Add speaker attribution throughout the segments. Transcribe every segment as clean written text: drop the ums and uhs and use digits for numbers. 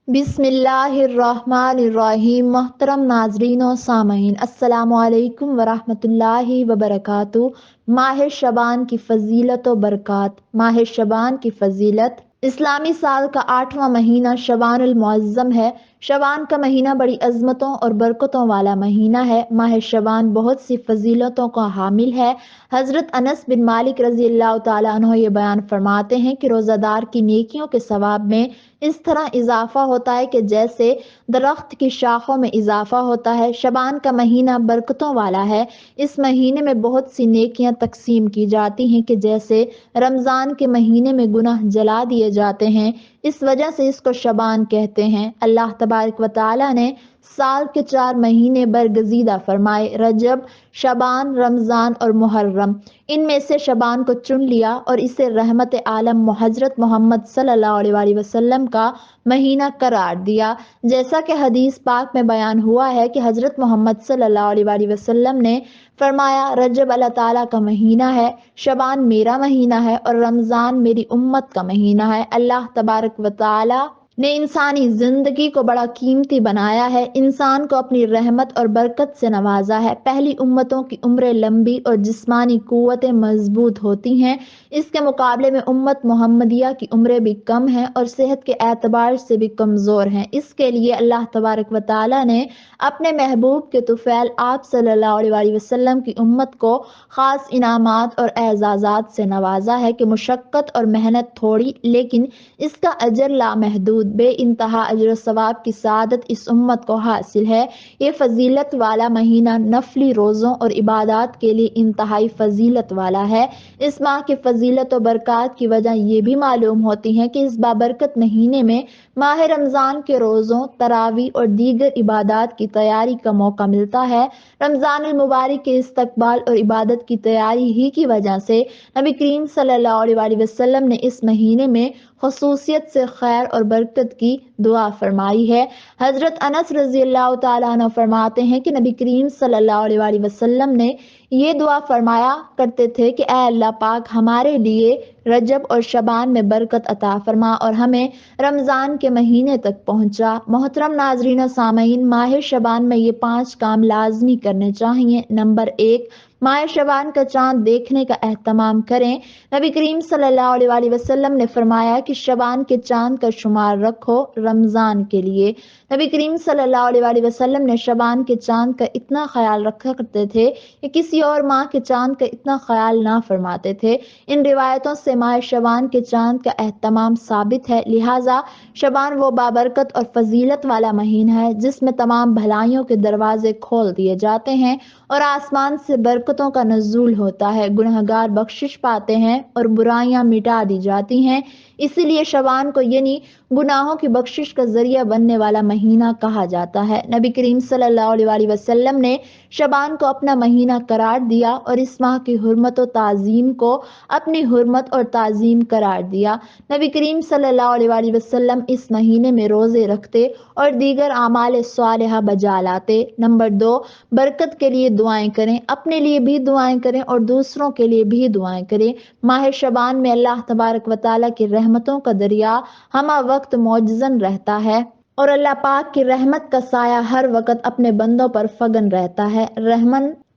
Speaker 1: बिस्मिल्लाहिर्रहमानिर्रहीम। मोहतरम नाजरीन और सामीन, अस्सलामु अलैकुम वरहमतुल्लाहि वबरकातुहू। माह शबान की फ़जीलत व बरक़ात। माह शबान की फ़जीलत इस्लामी साल का 8वां महीना शबानुल मुअज़्ज़म है। शबान का महीना बड़ी अज़मतों और बरकतों वाला महीना है। माह शबान बहुत सी फ़जीलतों का हामिल है। हज़रत अनस बिन मालिक रज़ी अल्लाह तआला अन्हु ये बयान फरमाते हैं कि रोज़ादार की नेकियों के सवाब में इस तरह इजाफा होता है कि जैसे दरख्त की शाखों में इजाफा होता है। शबान का महीना बरकतों वाला है। इस महीने में बहुत सी नेकियां तकसीम की जाती हैं कि जैसे रमज़ान के महीने में गुनाह जला दिए जाते हैं, इस वजह से इसको शबान कहते हैं। अल्लाह तबारक व तआला ने साल के 4 महीने बरगजीदा फरमाए, रजब, शबान, रमज़ान और मुहर्रम। इनमें से शबान को चुन लिया और इसे रहमत आलम हज़रत मोहम्मद सल्लल्लाहु अलैहि वसल्लम का महीना करार दिया। जैसा कि हदीस पाक में बयान हुआ है कि हज़रत मोहम्मद सल्लल्लाहु अलैहि वसल्लम ने फरमाया, रजब अल्लाह ताला का महीना है, शबान मेरा महीना है और रमज़ान मेरी उम्मत का महीना है। अल्लाह तबारक व तआला ने इंसानी जिंदगी को बड़ा कीमती बनाया है, इंसान को अपनी रहमत और बरकत से नवाजा है। पहली उम्मतों की उम्रें लंबी और जिस्मानी कुव्वतें मजबूत होती हैं। इसके मुकाबले में उम्मत मोहम्मदिया की उम्रें भी कम हैं और सेहत के एतबार से भी कमज़ोर हैं। इसके लिए अल्लाह तबारक व तआला ने अपने महबूब के तुफ़ैल आप सल्लल्लाहु अलैहि वसल्लम की उम्मत को ख़ास इनामात और एजाज़ात से नवाजा है कि मुशक्क़त और मेहनत थोड़ी, लेकिन इसका अजर लामहदूद बे इंतहा अजर सवाब की सादत इस उम्मत को हासिल है। ये फजीलत वाला महीना नफली रोज़ों और इबादत के लिए इंतहाई फजीलत वाला है। इस माह की फजीलत और बरक़ात की वजह ये भी मालूम होती है कि इस बाबरकत महीने में माह रमज़ान के रोज़ों, तरावी और दीगर इबादत की तैयारी का मौका मिलता है। रमज़ान मुबारक के इस्तकबाल और इबादत की तैयारी ही की वजह से नबी करीम सल्लल्लाहु अलैहि वसल्लम ने इस महीने में खसूसियत से खैर और बरकत की दुआ फरमाई है। हज़रत अनस रज़ी अल्लाह तआला अन्हु फरमाते हैं कि नबी करीम सल्लल्लाहु अलैहि वसल्लम ने ये दुआ फरमाया करते थे कि ऐ अल्लाह पाक, हमारे लिए रजब और शबान में बरकत अता फरमा और हमें रमज़ान के महीने तक पहुँचा। मोहतरम नाज़रीन और सामीन, माह शबान में ये 5 काम लाजमी करने चाहिए। नंबर 1, माह शबान का चाँद देखने का एहतमाम करें। नबी करीम सल्लल्लाहु अलैहि वसल्लम ने फरमाया कि शबान के चाँद का शुमार रखो रमज़ान के लिए। नबी करीम सल्लल्लाहु अलैहि वसल्लम ने शबान के चाँद का इतना ख्याल रखा करते थे कि किसी और माह के चाँद का इतना ख्याल ना फरमाते थे। इन रिवायतों से माह शबान के चाँद का एहतमाम साबित है। लिहाजा शबान वो बाबरकत और फजीलत वाला महीना है जिसमें तमाम भलाइयों के दरवाजे खोल दिए जाते हैं और आसमान से बरकतों का नज़ूल होता है। गुनहगार बख्शिश पाते हैं और बुराइयां मिटा दी जाती हैं। इसीलिए शबान को यानी गुनाहों की बख्शिश का जरिया बनने वाला महीना कहा जाता है। नबी करीम सल्लल्लाहु अलैहि वसल्लम ने शबान को अपना महीना करार दिया और इस माह की हुर्मत और ताज़ीम को अपनी हुर्मत और ताज़ीम करार दिया। नबी करीम सल्लल्लाहु अलैहि वसल्लम इस महीने में रोज़े रखते और दीगर आमाल सालिहा बजा लाते। नंबर 2, बरकत के लिए दुआएं करें। अपने लिए भी दुआएं करें और दूसरों के लिए भी दुआएं करें। माह शबान में अल्लाह तबारक व तआला की रहमतों का दरिया हमा वक्त मौजज़न रहता है और अल्लाह पाक की रहमत का साया हर वक्त अपने बंदों पर फगन रहता है।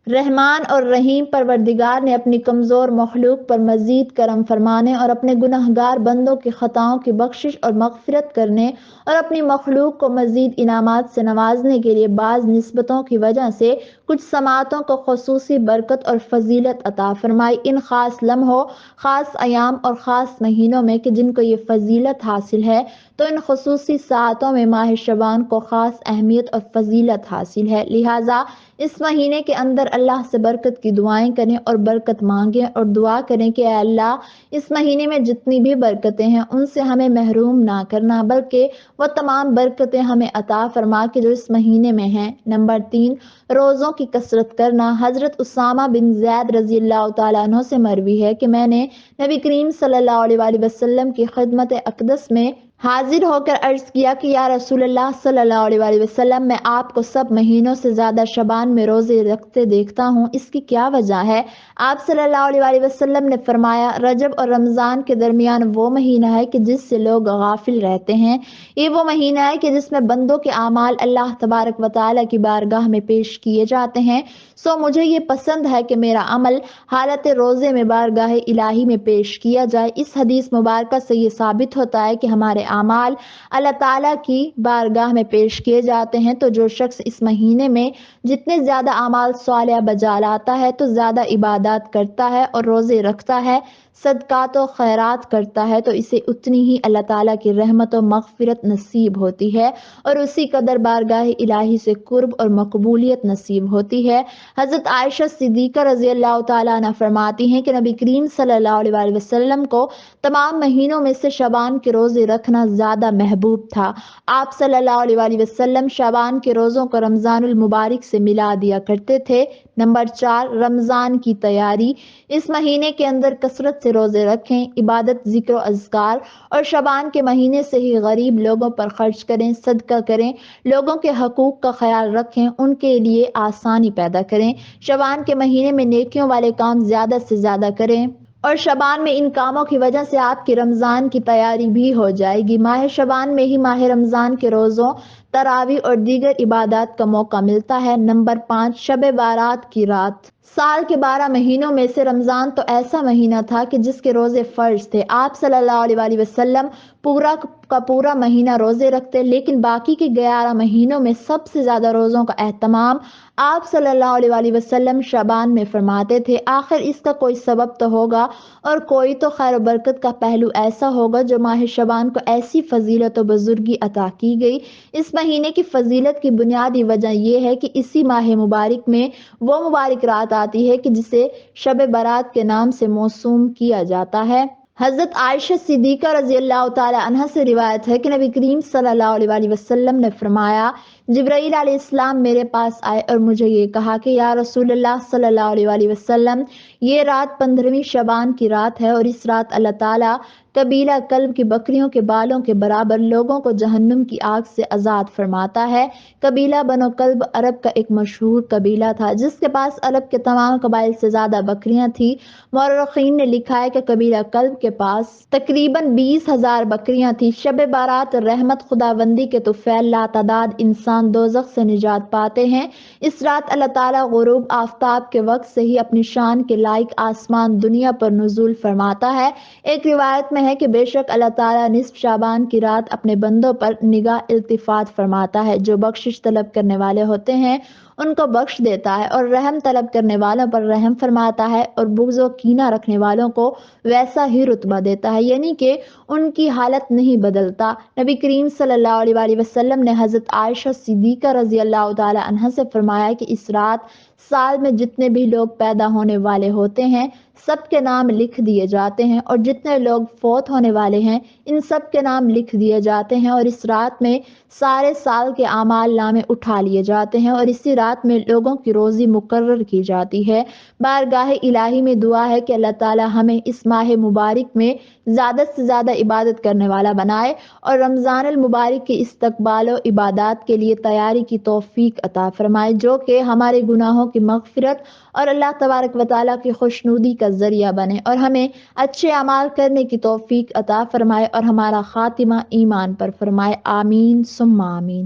Speaker 1: रहमान और रहीम परवरदिगार ने अपनी कमज़ोर मखलूक पर मज़ीद करम फरमाने और अपने गुनहगार बंदों की ख़ताओं की बख्शिश और मग़फ़िरत करने और अपनी मखलूक को मज़ीद इनामात से नवाजने के लिए बाज़ निस्बतों की वजह से कुछ समातों को ख़ुसूसी बरकत और फजीलत अता फरमाई। इन ख़ास लम्हों, ख़ास अयाम और ख़ास महीनों में कि जिनको ये फजीलत हासिल है, तो इन ख़ुसूसी सातों में माह शबान को ख़ास अहमियत और फजीलत हासिल है। लिहाजा इस महीने के अंदर अल्लाह से बरकत की दुआएं करें और बरकत मांगें और दुआ करें कि अल्लाह, इस महीने में जितनी भी बरकतें हैं उनसे हमें महरूम ना करना, बल्कि वह तमाम बरकतें हमें अता फरमा के जो इस महीने में हैं। नंबर 3, रोज़ों की कसरत करना। हज़रत उसामा बिन ज़ैद रज़ी अल्लाह तआला अन्हु से मरवी है कि मैंने नबी करीम सल्लल्लाहु अलैहि वसल्लम की खिदमत अक़दस में حاضر ہو کر عرض کیا کہ یا رسول اللہ صلی اللہ علیہ وآلہ وسلم، میں آپ کو سب مہینوں سے زیادہ شعبان میں روزے رکھتے دیکھتا ہوں، اس کی کیا وجہ ہے؟ آپ صلی اللہ علیہ وآلہ وسلم نے فرمایا، رجب اور رمضان کے درمیان وہ مہینہ ہے کہ جس سے لوگ غافل رہتے ہیں۔ یہ وہ مہینہ ہے کہ جس میں بندوں کے اعمال اللہ تبارک و تعالیٰ کی بارگاہ میں پیش کیے جاتے ہیں، سو مجھے یہ پسند ہے کہ میرا عمل حالت روزے میں بارگاہ الہی میں پیش کیا جائے۔ اس حدیث مبارکہ سے یہ ثابت ہوتا ہے کہ ہمارے اعمال اللہ تعالیٰ کی بارگاہ میں پیش کیے جاتے ہیں، تو جو شخص اس مہینے میں جتنے زیادہ اعمال صالحہ بجا لاتا ہے تو زیادہ عبادات کرتا ہے اور روزے رکھتا ہے، صدقات و خیرات کرتا ہے، تو اسے اتنی ہی اللہ تعالیٰ کی رحمت و مغفرت نصیب ہوتی ہے اور اسی قدر بارگاہ الہی سے قرب اور مقبولیت نصیب ہوتی ہے۔ حضرت عائشہ صدیقہ رضی اللہ تعالیٰ عنہ فرماتی ہیں کہ نبی کریم صلی اللہ علیہ وآلہ وسلم کو تمام مہینوں میں سے شعبان کے روزے رکھنا زیادہ محبوب تھا۔ آپ صلی اللہ علیہ وآلہ وسلم شعبان کے روزوں کو رمضان المبارک سے ملا دیا کرتے تھے۔ نمبر 4، رمضان کی تیاری۔ اس مہینے کے اندر کثرت سے روزے رکھیں، عبادت، ذکر و اذکار، اور شعبان کے مہینے سے ہی غریب لوگوں پر خرچ کریں، صدقہ کریں، لوگوں کے حقوق کا خیال رکھیں، ان کے لیے آسانی پیدا کریں۔ شعبان کے مہینے میں نیکیوں والے کام زیادہ سے زیادہ کریں، اور شعبان میں ان کاموں کی وجہ سے آپ کی رمضان کی تیاری بھی ہو جائے گی۔ ماہ شعبان میں ہی ماہ رمضان کے روزوں، تراویح اور دیگر عبادات کا موقع ملتا ہے۔ نمبر 5، شب بارات کی رات۔ سال کے 12 مہینوں میں سے رمضان تو ایسا مہینہ تھا کہ جس کے روزے فرض تھے۔ آپ صلی اللہ علیہ وآلہ وسلم پورا کا پورا مہینہ روزے رکھتے، لیکن باقی کے 11 مہینوں میں سب سے زیادہ روزوں کا اہتمام آپ صلی اللہ علیہ وآلہ وسلم شعبان میں فرماتے تھے۔ آخر اس کا کوئی سبب تو ہوگا، اور کوئی تو خیر و برکت کا پہلو ایسا ہوگا جو ماہ شعبان کو ایسی فضیلت و بزرگی عطا کی گئی۔ اس مہینے کی فضیلت کی بنیادی وجہ یہ ہے کہ اسی ماہ مبارک میں وہ مبارک رات آتی ہے کہ جسے شب برات کے نام سے موسوم کیا جاتا ہے۔ حضرت عائشہ صدیقہ رضی اللہ تعالی عنہ سے روایت ہے کہ نبی کریم صلی اللہ علیہ وآلہ وسلم نے فرمایا، جبرائیل علیہ السلام میرے پاس آئے اور مجھے یہ کہا کہ یا رسول اللہ صلی اللہ علیہ وآلہ وسلم، یہ رات 15ویں شعبان کی رات ہے، اور اس رات اللہ تعالیٰ قبیلہ کلب کی بکریوں کے بالوں کے برابر لوگوں کو جہنم کی آگ سے آزاد فرماتا ہے۔ قبیلہ بنو کلب عرب کا ایک مشہور قبیلہ تھا جس کے پاس عرب کے تمام قبائل سے زیادہ بکریاں تھیں۔ مورخین نے لکھا ہے کہ قبیلہ کلب کے پاس تقریباً 20,000 بکریاں تھیں۔ شب بارات رحمت خداوندی کے طفیل لاتعداد انسان دوزخ سے نجات پاتے ہیں۔ اس رات اللہ تعالیٰ غروب آفتاب کے وقت سے ہی اپنی شان کے لائق آسمان دنیا پر نزول فرماتا ہے۔ ایک روایت میں ہے کہ بے شک اللہ تعالیٰ نصف شعبان کی رات اپنے بندوں پر نگاہ التفات فرماتا ہے، جو بخشش طلب کرنے والے ہوتے ہیں ان کو بخش دیتا ہے، اور رحم طلب کرنے والوں پر رحم فرماتا ہے، اور بغض و کینہ رکھنے والوں کو ویسا ہی رتبہ دیتا ہے، یعنی کہ ان کی حالت نہیں بدلتا۔ نبی کریم صلی اللہ علیہ وآلہ وسلم نے حضرت عائشہ صدیقہ رضی اللہ تعالی عنہ سے فرمایا کہ اس رات سال میں جتنے بھی لوگ پیدا ہونے والے ہوتے ہیں سب کے نام لکھ دیے جاتے ہیں، اور جتنے لوگ فوت ہونے والے ہیں ان سب کے نام لکھ دیے جاتے ہیں، اور اس رات میں سارے سال کے اعمال نامے اٹھا لیے جاتے ہیں، اور اسی رات میں لوگوں کی روزی مقرر کی جاتی ہے۔ بارگاہ الہی میں دعا ہے کہ اللہ تعالی ہمیں اس ماہ مبارک میں زیادہ سے زیادہ عبادت کرنے والا بنائے، اور رمضان المبارک کے استقبال و عبادات کے لیے تیاری کی توفیق عطا فرمائے، جو کہ ہمارے گناہوں کی مغفرت اور اللہ تبارک و تعالیٰ کی خوشنودی کا ذریعہ بنے، اور ہمیں اچھے اعمال کرنے کی توفیق عطا فرمائے، اور ہمارا خاتمہ ایمان پر فرمائے۔ آمین ثم آمین۔